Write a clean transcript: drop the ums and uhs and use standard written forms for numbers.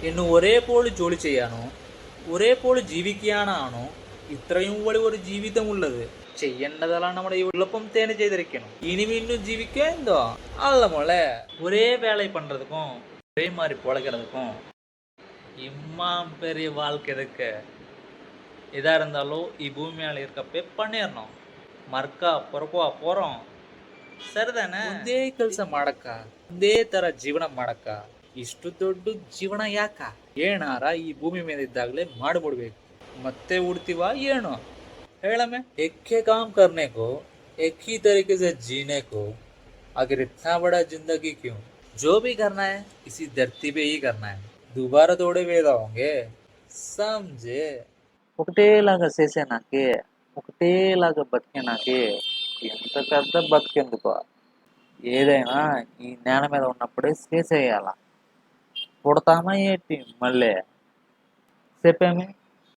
എന്നെ ഒരേപോലെ ജോലി ചെയ്യാനോ ഒരേപോലെ ജീവിക്കാനാണോ ഇത്രയും വലിയ ഒരു ജീവിതമുള്ളത്? ചെയ്യേണ്ടതെല്ലാം നമ്മുടെ ഈ എളുപ്പം തേനെ ചെയ്തിരിക്കണം. இனி இன்னும் ஜீவிக்க எந்தோ அல்ல மொழ ஒரே வேலை பண்றதுக்கும் ஒரே மாதிரி பொழைக்கிறதுக்கும் இம்மா பெரிய வாழ்க்கை எதுக்கு? எதா இருந்தாலும் பூமி மேல இருக்கப்பே பண்ணிடணும். ಮರ್ಕ ಪೊರಕುವ ಪೋರೋಂ ಸರಿದಾನೆ. ಒಂದೇ ಕೆಲಸ ಮಾಡಕ್ಕ, ಒಂದೇ ತರ ಜೀವನ ಮಾಡಕ್ಕ ಇಷ್ಟು ದೊಡ್ಡ ಜೀವನ ಯಾಕ? ಏನಾರ ಈ ಭೂಮಿ ಮೇಲೆ ಇದ್ದಾಗಲೇ ಮಾಡ್ಬಿಡ್ಬೇಕು. ಮತ್ತೆ ಉಡ್ತೀವ ಏನು ಹೇಳಮ್ಮೆ? ಎಕ್ಕೆ ಕಾಮ್ करने को एक ही तरीके से जीने को अगर इतना बड़ा जिंदगी क्यों? जो भी करना है इसी धरती पे ही करना है. दोबारा थोड़े पैदा होंगे, समझे? ఒకటేలాగా చేసే నాకే ఒకటేలాగా బతికే నాకే ఎంత పెద్ద బతికెందుకో ఏదైనా ఈ నేల మీద ఉన్నప్పుడే చేసేయాల పుడతామా ఏంటి మళ్ళీ చెప్పేమి